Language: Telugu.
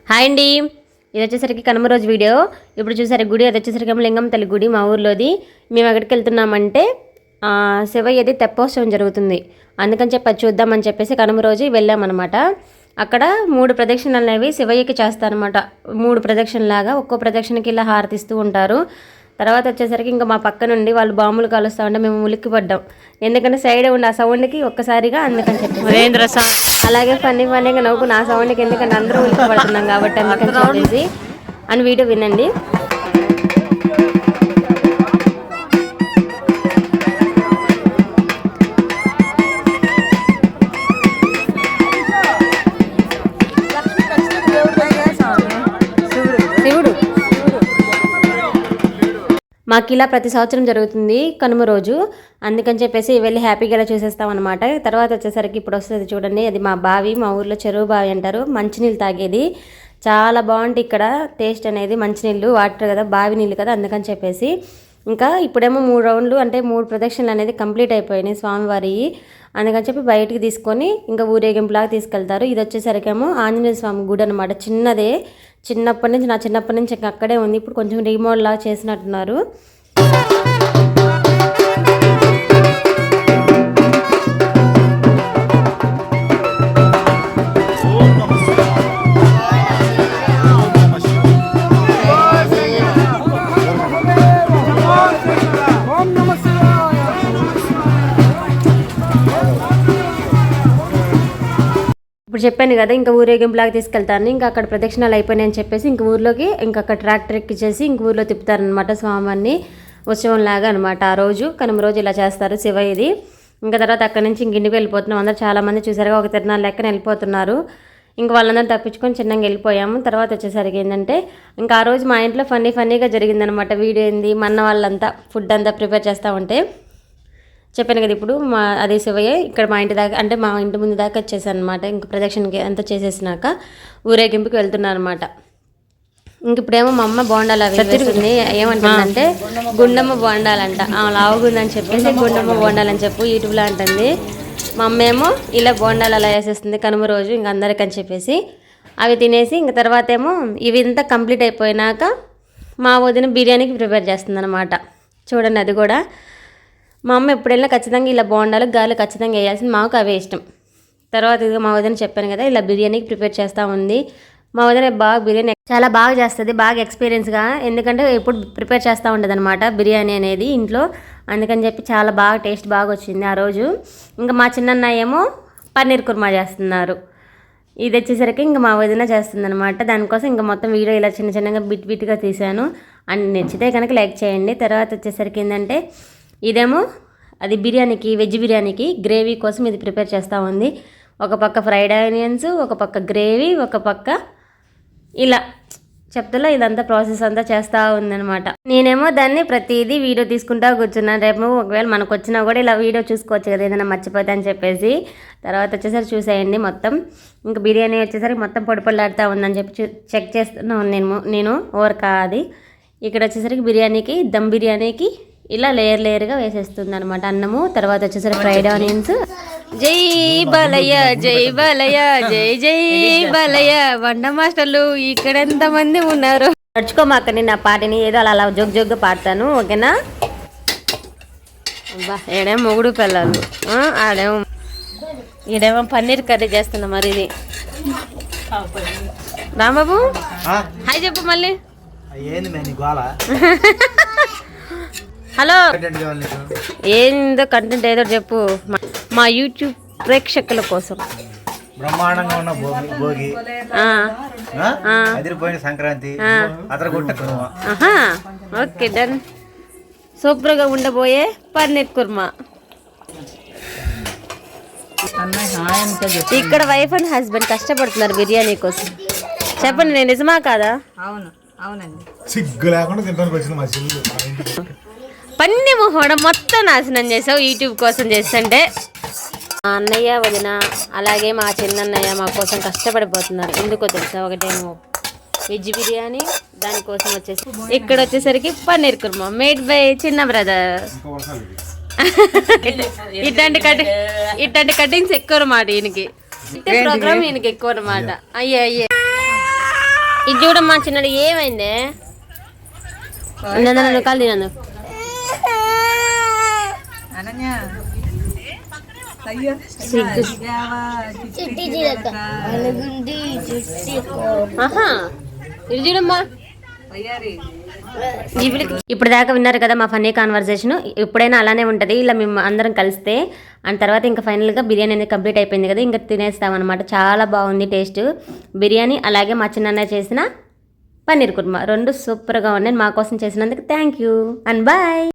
హాయ్ అండి, ఇది వచ్చేసరికి కనుమ రోజు వీడియో. ఇప్పుడు చూసారు గుడి, అది వచ్చేసరికి లింగం తల్లి గుడి మా ఊర్లోది. మేము ఎక్కడికి వెళ్తున్నామంటే శివయ్యది తెప్పోత్సవం జరుగుతుంది, అందుకని చెప్పి అది చూద్దామని చెప్పేసి కనుమ రోజు వెళ్ళామన్నమాట. అక్కడ 3 ప్రదక్షిణలు అనేవి శివయ్యకి చేస్తారనమాట. 3 ప్రదక్షిణలాగా ఒక్కో ప్రదక్షిణకి ఇలా హారతిస్తూ ఉంటారు. తర్వాత వచ్చేసరికి ఇంకా మా పక్క నుండి వాళ్ళు బాంబులు కాలుస్తూ ఉంటే మేము ఉలిక్కి పడ్డాం, ఎందుకంటే సైడ్ ఉండి ఆ సౌండ్కి ఒక్కసారిగా అందుకని చెప్పి అలాగే ఫన్నీగా నవ్వుకు నా సౌండ్కి, ఎందుకంటే అందరూ ఉలిక్కి పడుతున్నాం కాబట్టి అందుకని చెప్పేసి అని వీడియో వినండి. మాకు ఇలా ప్రతి సంవత్సరం జరుగుతుంది కనుమ రోజు, అందుకని చెప్పేసి వెళ్ళి హ్యాపీగా ఇలా చూసేస్తాం అనమాట. తర్వాత వచ్చేసరికి ఇప్పుడు వస్తుంది చూడండి, అది మా బావి, మా ఊర్లో చెరువు బావి అంటారు. మంచినీళ్ళు తాగేది చాలా బాగుంటుంది ఇక్కడ టేస్ట్ అనేది. మంచినీళ్ళు వాటర్ కదా, బావి నీళ్ళు కదా, అందుకని చెప్పేసి ఇంకా ఇప్పుడేమో 3 రౌండ్లు అంటే 3 ప్రదక్షిణలు అనేది కంప్లీట్ అయిపోయినాయి స్వామివారి. అందుకని చెప్పి బయటికి తీసుకొని ఇంకా ఊరేగింపులాగా తీసుకెళ్తారు. ఇది వచ్చేసరికేమో ఆంజనేయ స్వామి గుడి అనమాట. చిన్నదే, చిన్నప్పటి నుంచి ఇంకా అక్కడే ఉంది. ఇప్పుడు కొంచెం రీమోడల్ లాగా చేసినట్టున్నారు. ఇప్పుడు చెప్పాను కదా, ఇంకా ఊరేగింపులాగా తీసుకెళ్తాను. ఇంకా అక్కడ ప్రదక్షిణాలు అయిపోయినాయని చెప్పేసి ఇంక ఊర్లోకి ఇంకా అక్కడ ట్రాక్టర్ ఎక్కిచ్చేసి ఇంక ఊర్లో తిప్పుతారనమాట స్వామివారిని, ఉత్సవంలాగా అనమాట. ఆ రోజు కనుమ రోజు ఇలా చేస్తారు శివయ్యది. ఇంకా తర్వాత అక్కడి నుంచి ఇంక ఇంటికి వెళ్ళిపోతున్నాం. అందరూ చాలామంది చూసారుగా ఒక తిరునాళ్ళు లెక్కన వెళ్ళిపోతున్నారు. ఇంక వాళ్ళందరూ తప్పించుకొని చిన్నగా వెళ్ళిపోయాము. తర్వాత వచ్చేసరికి ఏంటంటే ఇంకా ఆ రోజు మా ఇంట్లో ఫన్నీగా జరిగిందనమాట. వీడియో ఏంది, మా అన్న వాళ్ళంతా ఫుడ్ అంతా ప్రిపేర్ చేస్తూ ఉంటే చెప్పాను కదా, ఇప్పుడు అదే శివయ్య ఇక్కడ మా ఇంటి దాకా అంటే మా ఇంటి ముందు దాకా వచ్చేసాను అనమాట. ఇంక ప్రదక్షిణకి అంతా చేసేసినాక ఊరేగింపుకి వెళ్తున్నాను అనమాట. ఇంక ఇప్పుడేమో మా అమ్మ బోండాలు అవి తిరుగుతుంది. ఏమంటుందంటే గుండమ్మ బోండాలంట, లావుగుందని చెప్పేసి గుండమ్మ బోండాలని చెప్పు యూట్యూబ్లో అంటుంది. మా అమ్మ ఏమో ఇలా బోండాలు అలా వేసేస్తుంది కనుమ రోజు ఇంక అందరికని చెప్పేసి. అవి తినేసి ఇంక తర్వాత ఏమో ఇవి ఇంతా కంప్లీట్ అయిపోయినాక మా వదిన బిర్యానీకి ప్రిపేర్ చేస్తుంది అనమాట. చూడండి, అది కూడా మా అమ్మ ఎప్పుడైనా ఖచ్చితంగా ఇలా బోండాలు గారెలు ఖచ్చితంగా వేయాల్సింది, మాకు అవే ఇష్టం. తర్వాత ఇదిగో మా వదిన చెప్పాను కదా, ఇలా బిర్యానీకి ప్రిపేర్ చేస్తూ ఉంది. మా వదిన బాగా బిర్యానీ చాలా బాగా చేస్తుంది, బాగా ఎక్స్పీరియన్స్గా, ఎందుకంటే ఎప్పుడు ప్రిపేర్ చేస్తూ ఉంటుంది అనమాట బిర్యానీ అనేది ఇంట్లో. అందుకని చెప్పి చాలా బాగా టేస్ట్ బాగా వచ్చింది ఆ రోజు. ఇంకా మా చిన్నన్న ఏమో పన్నీర్ కుర్మా చేస్తున్నారు. ఇది వచ్చేసరికి ఇంకా మా వదిన చేస్తుంది అనమాట. దానికోసం ఇంకా మొత్తం వీడియో ఇలా చిన్నగా బిట్గా తీశాను. అండ్ నచ్చితే కనుక లైక్ చేయండి. తర్వాత వచ్చేసరికి ఏంటంటే ఇదేమో అది బిర్యానీకి, వెజ్ బిర్యానీకి గ్రేవీ కోసం ఇది ప్రిపేర్ చేస్తూ ఉంది. ఒక పక్క ఫ్రైడ్ ఆనియన్స్, ఒక పక్క గ్రేవీ, ఒక పక్క ఇలా చెప్తలో ఇదంతా ప్రాసెస్ అంతా చేస్తూ ఉందనమాట. నేనేమో దాన్ని ప్రతిదీ వీడియో తీసుకుంటా కూర్చున్నాను. రేపు ఒకవేళ మనకు వచ్చినా కూడా ఇలా వీడియో చూసుకోవచ్చు కదా, ఏదైనా మర్చిపోతా అని చెప్పేసి. తర్వాత వచ్చేసరికి చూసేయండి మొత్తం ఇంకా బిర్యానీ వచ్చేసరికి మొత్తం పొడిపొడిలాడుతూ ఉందని చెప్పి చెక్ చేస్తున్నాను నేను ఓవర్కా అది. ఇక్కడ వచ్చేసరికి బిర్యానీకి, దమ్ బిర్యానీకి ఇలా లేయర్గా వేసేస్తుంది అనమాట అన్నము. తర్వాత వచ్చేసరికి ఫ్రైడ్ ఆనియన్స్. జై బాలయ్య, జై బాలయ్య, జై జై బాలయ్య. వంట మాస్టర్లు ఇక్కడ ఎంతమంది ఉన్నారు. నడుచుకోమాకండి నా పాటని, ఏదో అలా జోగ్గా పాడతాను, ఓకేనా? అబ్బా, ఏడేమో మొగుడు పిల్లలు, ఆడేమో ఈడేమో పన్నీర్ కర్రీ చేస్తున్నా. మరి ఇది రాంబాబు హాయ్ చెప్పు మళ్ళీ. హలో, ఏందో కంటెంట్ ఏదో చెప్పు మా యూట్యూబ్ ప్రేక్షకుల కోసం. బ్రహ్మాండంగా ఉన్న భోగి, అదిరిపోయిన సంక్రాంతి, ఓకే డన్. సూపర్గా ఉండబోయే పన్నీర్ కుర్మా. ఇక్కడ వైఫ్ అండ్ హస్బెండ్ కష్టపడుతున్నారు బిర్యానీ కోసం. చెప్పండి, నేను నిజమా కాదా? అవునండి. సిగ్గు లేకుండా తింటాను. పన్ని మొహడం మొత్తం నాశనం చేసావు యూట్యూబ్ కోసం చేస్తుంటే. మా అన్నయ్య, వదిన, అలాగే మా చిన్నన్నయ్య మా కోసం కష్టపడిపోతున్నారు. ఎందుకో తెలుసా? ఒకటేమో వెజ్ బిర్యానీ, దానికోసం వచ్చేసి ఇక్కడ వచ్చేసరికి పన్నీర్ కుర్మా మేడ్ బై చిన్న బ్రదర్. ఇట్లాంటి కటింగ్స్ ఎక్కువ అన్నమాట ఈయనకి. ప్రోగ్రామ్ ఈయనకి ఎక్కువ అన్నమాట. అయ్యే ఇది చూడమ్మా చిన్నది ఏమైంది నన్ను కాలు తినందు ఆహా ఇది చూడమ్మా ఇప్పుడు దాకా విన్నారు కదా మా ఫన్నీ కాన్వర్సేషన్. ఎప్పుడైనా అలానే ఉంటుంది ఇలా మేము అందరం కలిస్తే. అండ్ తర్వాత ఇంకా ఫైనల్గా బిర్యానీ అనేది కంప్లీట్ అయిపోయింది కదా, ఇంకా తినేస్తామన్నమాట. చాలా బాగుంది టేస్ట్ బిర్యానీ. అలాగే మా చిన్న చేసిన పన్నీర్ కుర్మా 2 సూపర్గా ఉన్నాయి. మా కోసం చేసినందుకు థ్యాంక్ యూ అండ్ బాయ్.